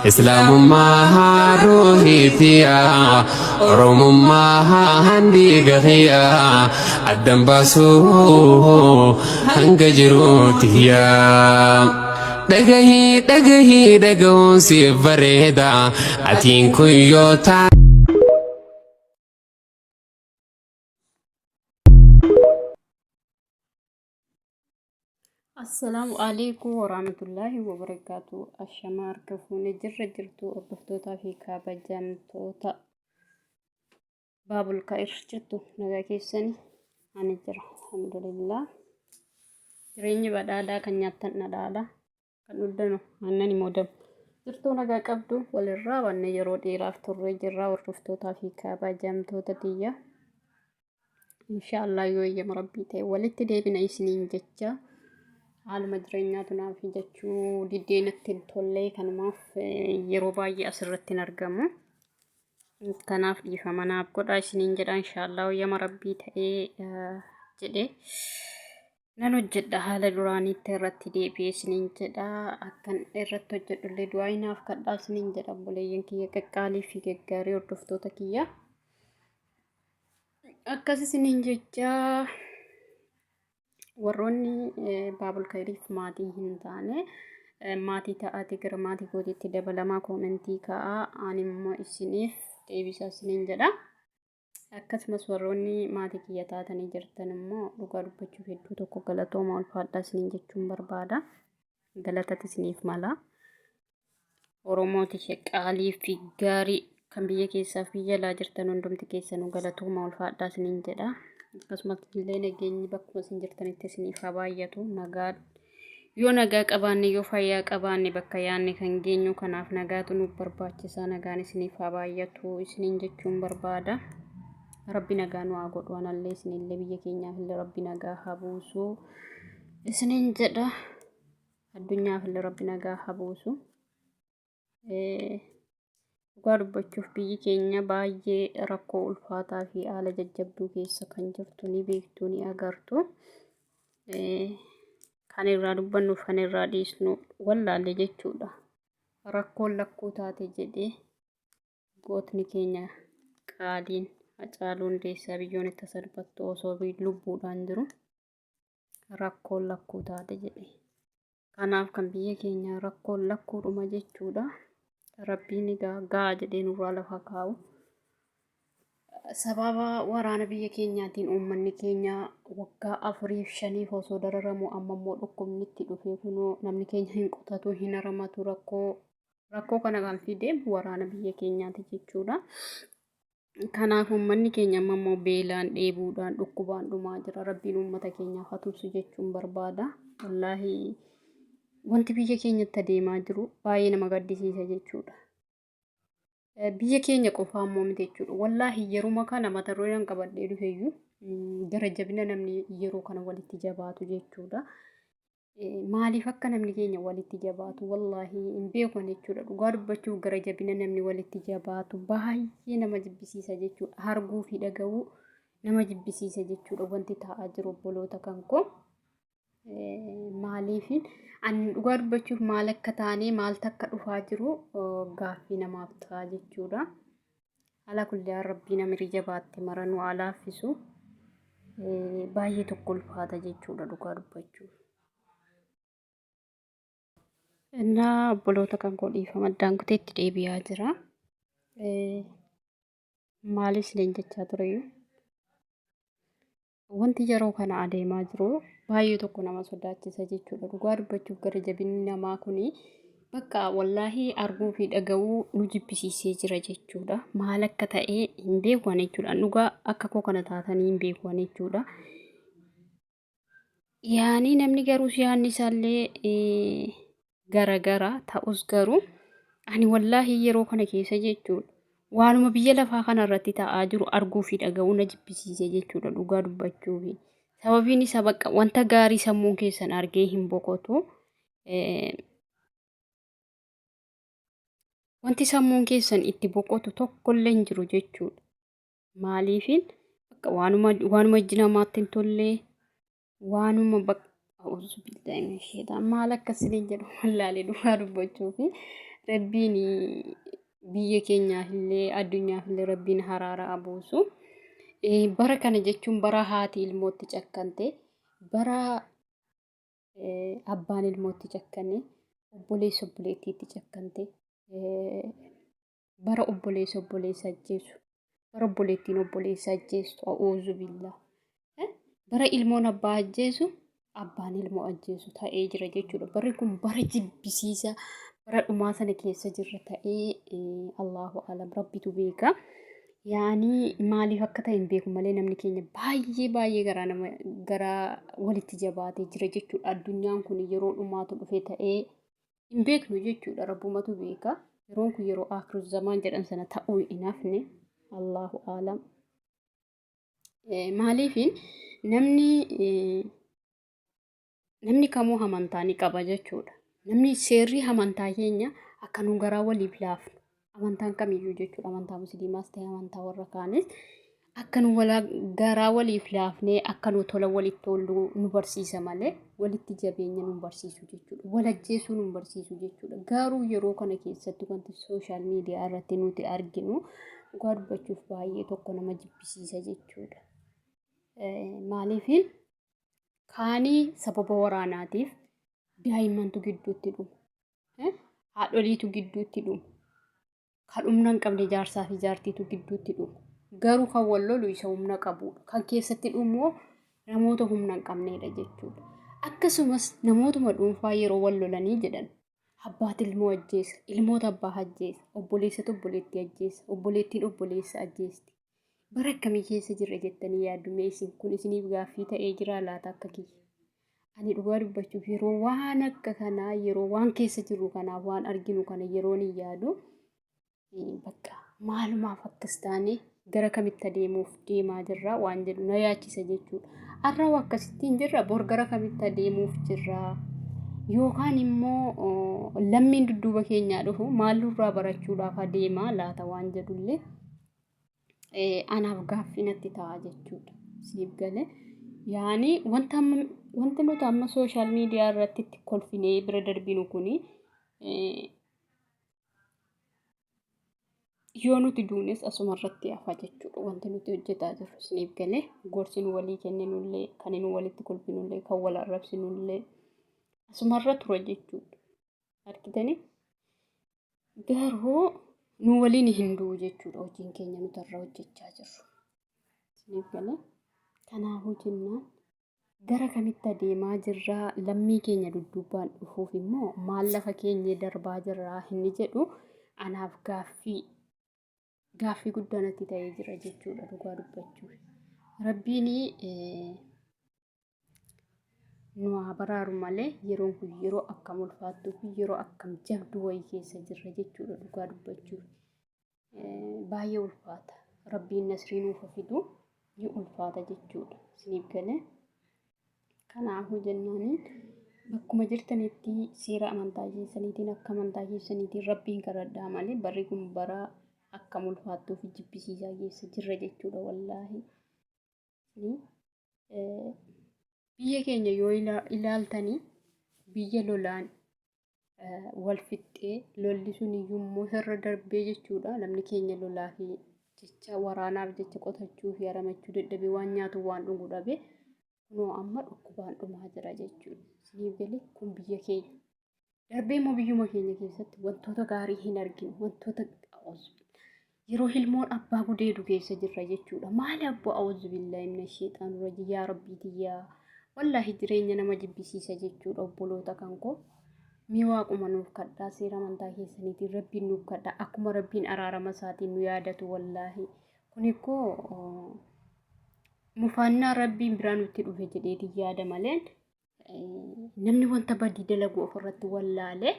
إسلام ما روحي فيها روم ما هندي قخيا الدم باسو هنجروتيا دغهي دغون سي فريدا أتين كيوتا. السلام عليكم ورحمة الله وبركاته. الشمار كفوني جرتو أردفتوتا في كابا جامتوتا باب الكائر جتو نغا كيساني أنا جرح الحمد لله جريني بدادا كان نياتن ندادا كان ودنو أنني مودم جرتو نغا قبدو وللرا وان يرو ديراف توري جرا أردفتوتا في كابا جامتوتا ديا إن شاء الله يويم ربي تي ولت ديبنا يسنين جتشا عالم جرينياتو نافي جتشو ديدينتين تولي كانماف yeroo baay'ee asirratti argamu. Kanaaf dhiifamanaaf godhaa isiniin jedha inshaallah yama rabbii ta'ee jedhe nan hojjedha haala duraaniitti irratti deebi'ee isiniin jedha akkan irratti hojjedhullee du'aa inaaf kadhaa isiniin jedha obboleeyyan kiyya qaqqaalii fi gaggaarii hordoftoota kiyya akkas isiniin jecha warroonni baabul kayriif maatii hin taane maatii ta'aati gara maatii kootiitti dabalamaa koomentii ka'aa animmoo isiniif deebisa isiniin jedha. Akkasumas warroonni maatii kiyya taatanii jirtan immoo dhugaa dubbachuuf hedduu tokko galatooma ulfaadhaa isiniin jechuun barbaada. Galatati isiniif mala. Oromooti qaalii fi gaarii kan biyya keessaa fi biyya alaa jirtan hundumti keessanuu galatooma ulfaadhaa isiniin jedha. Akkasumas illee nageenyi bakkuma isin jirtanitti isiniif haa baay'atu nagaa yoo nagaa qabaanne yoo fayyaa qabaanne bakka yaanne kan geenyu kanaaf nagaatu nuuf barbaachisa nagaan isiniif haa baay'atu isiniin jechuun barbaada. Rabbi nagaa nu haa godhu anallee isinillee biyya keenyaaf illee rabbi nagaa haa buusu isiniin jedha addunyaaf illee rabbi nagaa haa buusu. Dhugaa dubbachuuf biyyi keenya baay'ee rakkoo ulfaataa fi haala jajjabduu keessa kan jirtu ni beektu ni agartu. Kan irraa dubbannuuf kan irraa dhiisnu wallaalle jechuudha. Rakkoon lakkuu taate jedhee gootni keenya qaaliin Hacaaluu Hundeessaa biyyoon itti salphattu osoo lubbuudhaan jiru rakkoon lakkuu taate jedhe. Kanaaf kan biyya keenya rakkoon lakkuudhuma jechuudha. Rabbiin gaa jedhee nurraa lafa kaa'u. Sababa waraana biyya keenyaatiin uummanni keenya waggaa 4-5 osoo dararamu amma immoo dhukkubni itti dhufee kunoo namni keenya hin qotatu hin haramatu rakkoo kana kan fide waraana biyya keenyaati jechuudha. Kanaaf uummanni keenya amma immoo beelaan dheebuudhaan dhukkubaan dhumaa jira. Rabbiin uummata keenyaaf haa tumsu jechuun barbaada. Wallaahi wanti biyya keenyatti adeemaa jiru baay'ee nama gaddisiisa jechuudha. Biyya keenya qofaa immoo miti jechuudha. Wallaahi yeruma kana mata dureen qabadhee dhufeeyyuu gara jabina namni yeroo kana walitti jabaatu jechuudha. Maaliif akka namni keenya walitti jabaatu wallaahi hin beekan jechuudha. Dhugaa dubbachuuf gara jabina namni walitti jabaatu baay'ee nama jibbisiisa jechuudha. Arguu fi dhaga'uu nama jibbisiisa jechuudha wanti ta'aa jiru obboloota kan koo. Maaliif ani dhugaa dubbachuuf maal akka taane maaltu akka dhufaa jiru gaaffii namaaf ta'a jechuudha. Ala kullee rabbii namni jabaatte mara nu haa laaffisu. Baay'ee tokko ulfaata jechuudha dhugaa dubbachuuf. Innaa obboloota kan koo dhiifama addaan kuteetti deebi'aa jira. Maaliif isiniin jechaa tureyyuu? Wanti yeroo kana adeemaa jiru baay'ee tokko nama sodaachisa jechuudha. Dhugaa dubbachuuf gara jabinni namaa kuni bakka wallaahi arguu fi dhaga'uu nu jibbisiisee jira jechuudha. Maal akka ta'e hin beekan jechuudha. Dhugaa akka koo kana taatanii hin beekan jechuudha. Yaani namni garuu yaanni isaallee garagara ta'us garuu ani wallaahi yeroo kana keessa jechuudha. Waanuma biyya lafaa kana irratti ta'aa jiru arguu fi dhaga'uu na jibbisiisee jechuudha dhugaa dubbachuuf. Sababiin isaa bakka wanta gaarii sammuun keessan argee hin boqotu. Wanti sammuun keessan itti boqotu tokkollee hin jiru jechuudha. Maaliifin bakka waanuma ijji namaatti hin tolle waanuma bakka maal akkasii jedhu wallaalee dhugaa dubbachuuf rabbiin biyya keenyaaf illee addunyaaf illee rabbiin haraara abuusu. Bara kana jechuun bara haati ilmootti cakkante, bara abbaan ilmootti cakkane, obboleessa obboleettiitti cakkante, bara obboleessa obboleessa ajjeesu, bara obboleettiin obboleessa ajjeestu a'uuzu billaa. Bara ilmoon abbaa ajjeesu, abbaan ilmoo ajjeesu ta'ee jira jechuudha. Barri kun bara jibbisiisa, bara dhumaa sana keessa jirra ta'ee Allahu alam rabbitu beeka. Yaani maaliif akka ta'e hin beeku malee namni keenya baay'ee garaa walitti jabaatee jira jechuudha. Addunyaan kun yeroo dhumaatu dhufe ta'ee hin beeknu jechuudha. Rabbumatu beeka. Yeroon kun yeroo akhiru zamaan jedhan sana ta'uu hin hafne Allahu alam. Maaliifin namni kamuu amantaa ni qaba jechuudha. Namni seerri amantaa keenya akka nu garaa waliif laafnu. Amantaan kamiyyuu jechuudha. Amantaa musliimaas ta'e amantaa warra kaanis akka nu garaa waliif laafnee akka nu tola walitti oollu nu barsiisa malee walitti jabeenya nu barsiisu jechuudha. Walajjeesuu nu barsiisu jechuudha. Garuu yeroo kana keessatti wanti sooshaal miidiyaa irratti nuti arginu dhugaa dubbachuuf baay'ee tokko nama jibbisiisa jechuudha. Maaliifin kaanii sababa waraanaatiif daa'immantu gidduutti dhumu. Haadholiitu gidduutti dhumu. Kan humna hin qabne jaarsaa fi jaartiitu gidduutti dhumu. Garuu kan wal lolu isa humna qabudha. Kan keessatti dhumu namoota humna hin qabnedha jechuudha. Akkasumas namootuma dhuunfaa yeroo wal lolanii jedhan abbaati ilmoo ajjeesa, ilmoota abbaa ajjeesa, obboleessatu obboleettii ajjeesa, obboleettiin obboleessa ajjeesti. Bara akkamii keessa jirra jettanii yaaddu mee isin kun isiniif gaaffii ta'ee jira laata akka kiyya? Ani dhugaa dubbachuuf yeroo waan akka kanaa yeroo waan keessa jirru kanaaf waan arginu kana yeroon hin yaadu bakka maalumaaf akkas taane gara kamitti adeemuuf deemaa jirra waan jedhu na yaachisa jechuudha. Har'a akkasittiin jirra bor gara kamitti adeemuuf jirra yookaan immoo lammiin dudduuba keenyaa dhufu maalirraa barachuudhaaf adeemaa laata waan jedhullee anaaf gaaffii natti ta'a jechuudha. Siif galee yaani wanti nuti amma sooshaal miidiyaa irratti itti kolfinee bira darbinu kuni yoo nuti duunes asuma irratti hafa jechuudha. Wanti nuti hojjetaa jirru siif galee gorsi nu walii kenninullee kan nu walitti kolfinullee kan wal arrabsinullee asuma irra tura jechuudha. Argitanii garuu nu waliin hin du'u jechuudha hojiin keenya nuti irra hojjechaa jirru. Siif galee kanaafuu jennaan gara kamitti adeemaa jirraa lammii keenya dudduubaan dhufuuf immoo maal lafa keenya darbaa jirraa inni jedhu anaaf gaaffii guddaa natti ta'ee jira jechuudha dhugaa dubbachuuf. Rabbiin nu haa baraaru malee yeroon kun yeroo akkam ulfaattuu fi yeroo akkam jabduu wayii keessa jirra jechuudha dhugaa dubbachuuf. Baay'ee ulfaata. Rabbiin nasrii nuuf fidu ni ulfaata jechuudha. Siif galee kanaafuu jennaaniin bakkuma jirtanitti seera amantaa keessaniitiin akka amantaa keessaniitiin rabbiin kadhadhaa malee barri kun bara akkam ulfaattuu fi jibbisiisaa keessa jirra jechuudha wallaahi. Biyya keenya yoo ilaaltanii biyya lolaan wal fixxee lolli sun iyyuu irra darbee jechuudha. Namni keenya lolaa fi jecha waraanaaf jecha qotachuu fi haramachuu dadhabee waan nyaatu waan dhugu dhabe kunoo amma dhukkubaan dhumaa jira jechuudha. Siif galee kun biyya keenya. Darbee immoo biyyuma keenya keessatti wantoota gaarii hin arginu wantoota yeroo ilmoon abbaa gudeedu keessa jirra jechuudha. Maali abbaa a'uuzu billaahi mina sheexaanir rajiim yaa rabbiitiyyaa wallaahi jireenya nama jibbisiisa jechuudha obboloota kan koo. Mee waaquma nuuf kadhaa seera amantaa keessaniitiin rabbiin nuuf kadhaa akkuma rabbiin araarama isaatiin nu yaadatu wallaahi. Kun ikkoo mufaannaa rabbiin biraa nutti dhufe jedheetiin yaada malee namni wanta badii dalagu ofirratti wallaalee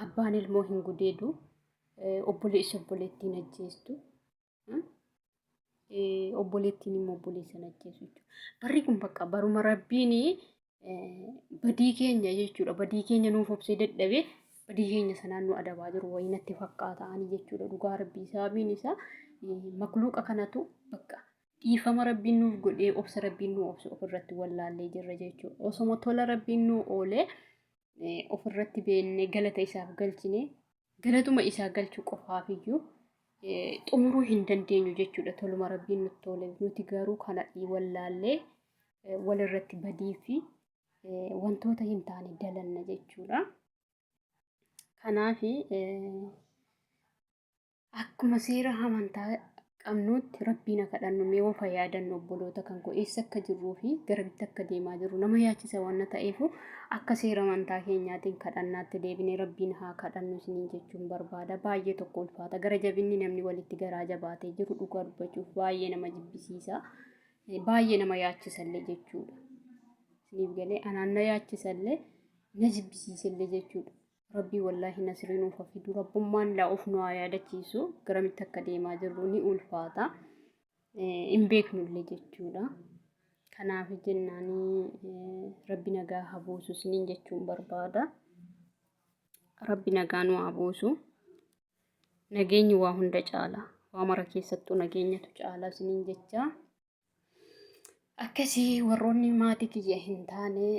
abbaan ilmoo hin gudeedu obboleessa obboleettiin ajjeestu obboleettiin immoo obboleessan ajjeesu jechuudha. Barri kun bakka baruma rabbiin badii keenya jechuudha. Badii keenya nuuf obsee dadhabee badii keenya sanaan nu adabaa jiru wayii natti fakkaata jechuudha. Dhugaa rabbii sababiin isaa makluuqa kanatu bakka dhiifama rabbiin nuuf godhee obsa rabbiin nu obse ofirratti wallaallee jirra jechuudha. Osoma tola rabbiin nu oolee ofirratti beenne galata isaaf galchine galatuma isaa galchuu qofaaf iyyuu xumuruu hin dandeenyu jechuudha. Toluma rabbiin nutti tole nuti garuu kana wallaallee walirratti badii fi wantoota hin taane dalanna jechuudha. Kanaaf akkuma seera amantaa qabnutti rabbiin kadhannu mee of yaadannu obboloota kan eessa akka jirruu fi gara bitti akka deemaa jirru nama yaachisa waan ta'eef akka seera amantaa keenyaatiin kadhannaatti deebinee rabbiin haa kadhannu isiniin jechuun barbaada. Baay'ee tokko ulfaata gara jabinni namni walitti garaa jabaatee jiru dhugaa dubbachuuf baay'ee nama jibbisiisa. Baay'ee nama yaachisallee jechuudha. Isiniif galee anaan na yaachisallee na jibbisiisallee jechuudha. Rabbii wallaahi nasriin ufa fidu rabbummaan laa of nu yaadachiisu garamitti akka deemaa jirru ni ulfaata hin beeknullee jechuudha. Kanaaf jennaanii rabbi nagaa haa buusu isiniin jechuun barbaada. Rabbi nagaa nu haa buusu. Nageenyi waa hunda caala. Waa mara keessattuu nageenyatu caala isiniin jecha. Akkasii warroonni maatii kiyya hin taane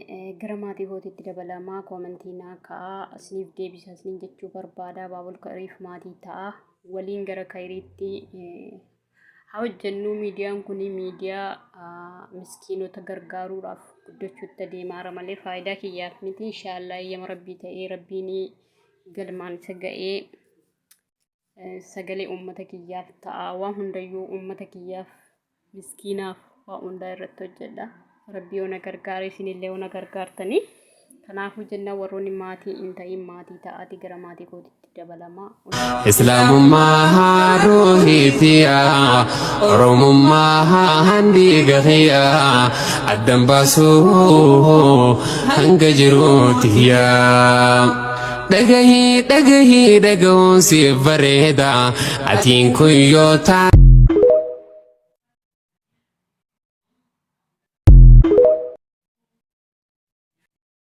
gara maatii kootiitti dabalamaa koomentii naa ka'aa isiniif deebisa isiniin jechuu barbaada. Baabul Qariif maatii ta'a waliin gara Kayriitti haa hojjennu. Miidiyaan kun miidiyaa miskiinota gargaaruudhaaf guddachuutti adeemaara malee faayidaa kiyyaaf miti. Inshaallah eeyyama rabbii ta'ee rabbiin galmaan isa ga'ee sagalee uummata kiyyaaf ta'a. Waan hundayyuu uummata kiyyaaf miskiinaaf hunda irratti hojjedha. Rabbi yoo na gargaare isinillee yoo na gargaartanii. Kanaafuu jenna warroonni maatii hin ta'in maatii ta'aati gara maatii kootiitti dabalamaa. Islaamummaa ruuhiitiyaa Oromummaa handiiga kiyyaa addan baasuu hanga jiruutiyaa. Dhagahii dhagahii dhagahuun siif bareeda atiin kun yoo taate.